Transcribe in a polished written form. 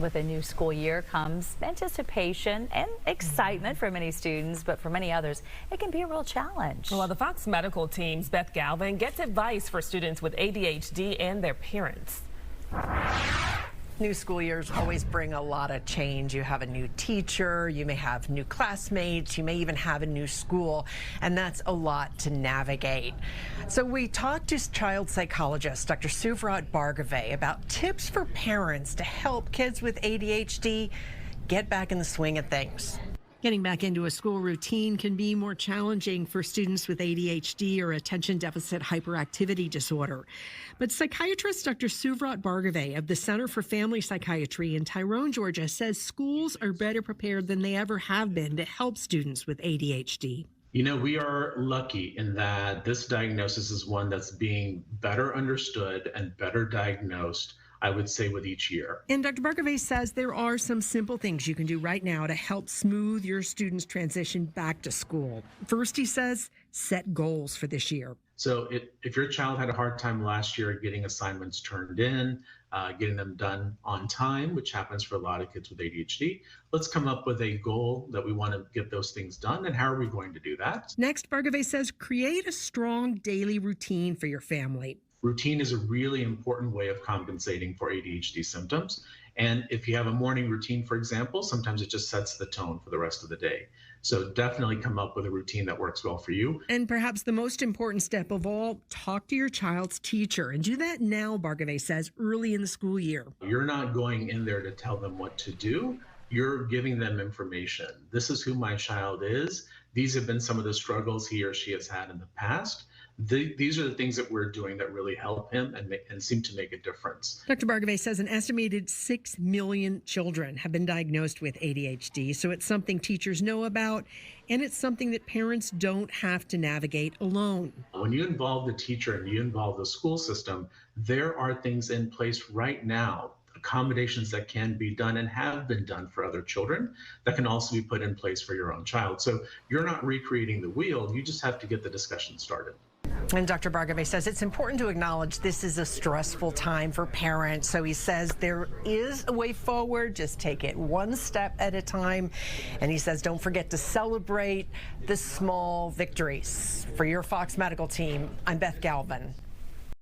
With a new school year comes anticipation and excitement for many students, but for many others, it can be a real challenge. Well, the Fox Medical team's Beth Galvin gets advice for students with ADHD and their parents. New school years always bring a lot of change. You have a new teacher, you may have new classmates, you may even have a new school, and that's a lot to navigate. So we talked to child psychologist Dr. Suvrat Bhargave about tips for parents to help kids with ADHD get back in the swing of things. Getting back into a school routine can be more challenging for students with ADHD or attention deficit hyperactivity disorder. But psychiatrist Dr. Suvrat Bhargave of the Center for Family Psychiatry in Tyrone, Georgia, says schools are better prepared than they ever have been to help students with ADHD. You know, we are lucky in that this diagnosis is one that's being better understood and better diagnosed, I would say, with each year. And Dr. Bhargave says there are some simple things you can do right now to help smooth your students' transition back to school. First, he says, set goals for this year. So if your child had a hard time last year getting assignments turned in, getting them done on time, which happens for a lot of kids with ADHD, let's come up with a goal that we want to get those things done, and how are we going to do that? Next, Bhargave says, create a strong daily routine for your family. Routine is a really important way of compensating for ADHD symptoms. And if you have a morning routine, for example, sometimes it just sets the tone for the rest of the day. So definitely come up with a routine that works well for you. And perhaps the most important step of all, talk to your child's teacher. And do that now, Bhargave says, early in the school year. You're not going in there to tell them what to do. You're giving them information. This is who my child is. These have been some of the struggles he or she has had in the past. These are the things that we're doing that really help him and seem to make a difference. Dr. Bhargave says an estimated 6 million children have been diagnosed with ADHD, so it's something teachers know about, and it's something that parents don't have to navigate alone. When you involve the teacher and you involve the school system, there are things in place right now, accommodations that can be done and have been done for other children that can also be put in place for your own child. So you're not recreating the wheel, you just have to get the discussion started. And Dr. Bhargave says it's important to acknowledge this is a stressful time for parents. So he says there is a way forward. Just take it one step at a time. And he says don't forget to celebrate the small victories. For your Fox Medical team, I'm Beth Galvin.